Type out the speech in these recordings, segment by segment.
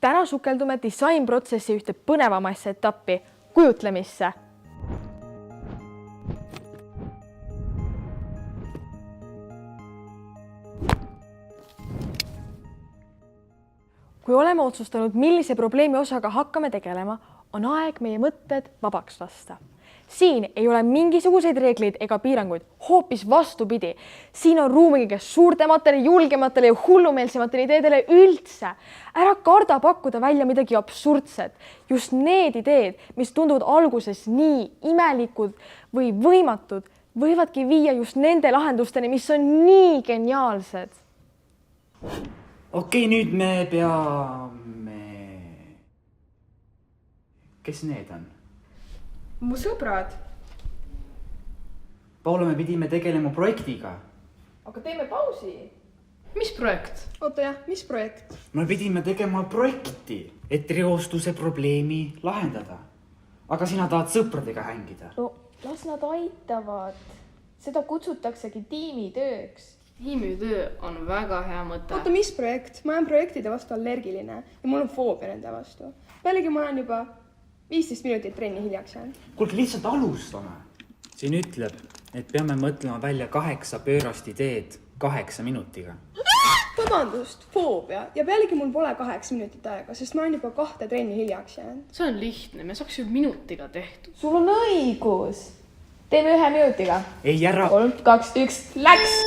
Täna sukeldume disainprotsessi ühte põnevamasse etappi, kujutlemisse. Kui oleme otsustanud, millise probleemi osaga hakkame tegelema, on aeg meie mõtted vabaks lasta. Siin ei ole mingisuguseid reegleid ega piiranguid, hoopis vastupidi. Siin on ruumi kõige suurtematele, julgematele ja hullumeelsematele ideedele üldse. Ära karda pakkuda välja midagi absurdset. Just need ideed, mis tunduvad alguses nii imelikud või võimatud, võivadki viia just nende lahendusteni, mis on nii geniaalsed. Okei, nüüd me peame... Kes need on? Mu sõbrad. Paula, me pidime tegelema projektiga. Aga teeme pausi. Mis projekt? Oota jah, mis projekt? Me pidime tegema projekti, et reostuse probleemi lahendada. Aga sina tahad sõpradega hängida. No, las nad aitavad. Seda kutsutaksegi tiimitööks. Tiimitöö on väga hea mõte. Oota, mis projekt? Ma olen projektide vastu allergiline ja mul on foobia nende vastu. Pealegi ma olen juba 15 minutit trenni hiljaks jäänud. Kuulge, lihtsalt alustame. Siin ütleb, et peame mõtlema välja 8 pöörast ideed 8 minutiga. Vabandust, foobia. Ja pealegi mul pole 8 minutit aega, sest ma olen juba 2 trenni hiljaks jäänud. See on lihtne, me saaks ju minutiga tehtud. Sul on õigus. Teeme 1 minutiga. Ei, ära... 3, 2, 1, läks!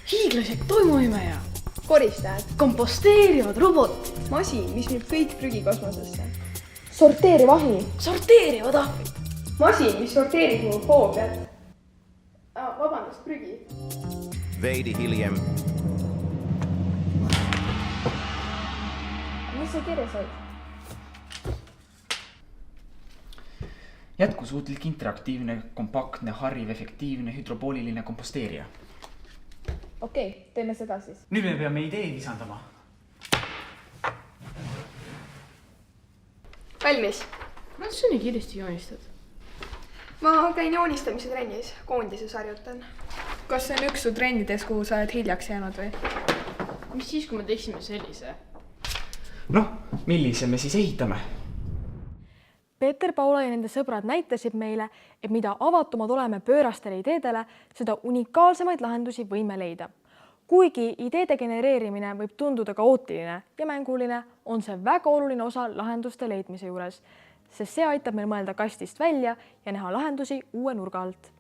Hiiglased toimuimeja. Koristajad. Komposteerivad robot. Masin, mis viib kõik prügi kosmosesse. Sorteeriv ahi. Sorteerivad ahvid. Masin, mis sorteerib mu foobiat. Vabandust, prügi. Veidi hiljem. Mis sa kirja said? Jätkusuutlik, interaktiivne, kompaktne, hariv, efektiivne, hüdropooliline komposteerija. Okei, teeme seda siis. Nüüd me peame idee lisandama. Valmis. Kuidas sa nii kiiresti joonistad? Ma käin joonistamise trennis, koondises harjutan. Kas see on üks su trennides, kuhu sa oled hiljaks jäänud või? Mis siis, kui me teeksime sellise? Noh, millise me siis ehitame? Peeter, Paula ja nende sõbrad näitasid meile, et mida avatumad oleme pöörastele ideedele, seda unikaalsemaid lahendusi võime leida. Kuigi ideede genereerimine võib tunduda kaootiline ja mänguline, on see väga oluline osa lahenduste leidmise juures, sest see aitab meil mõelda kastist välja ja näha lahendusi uue nurga alt.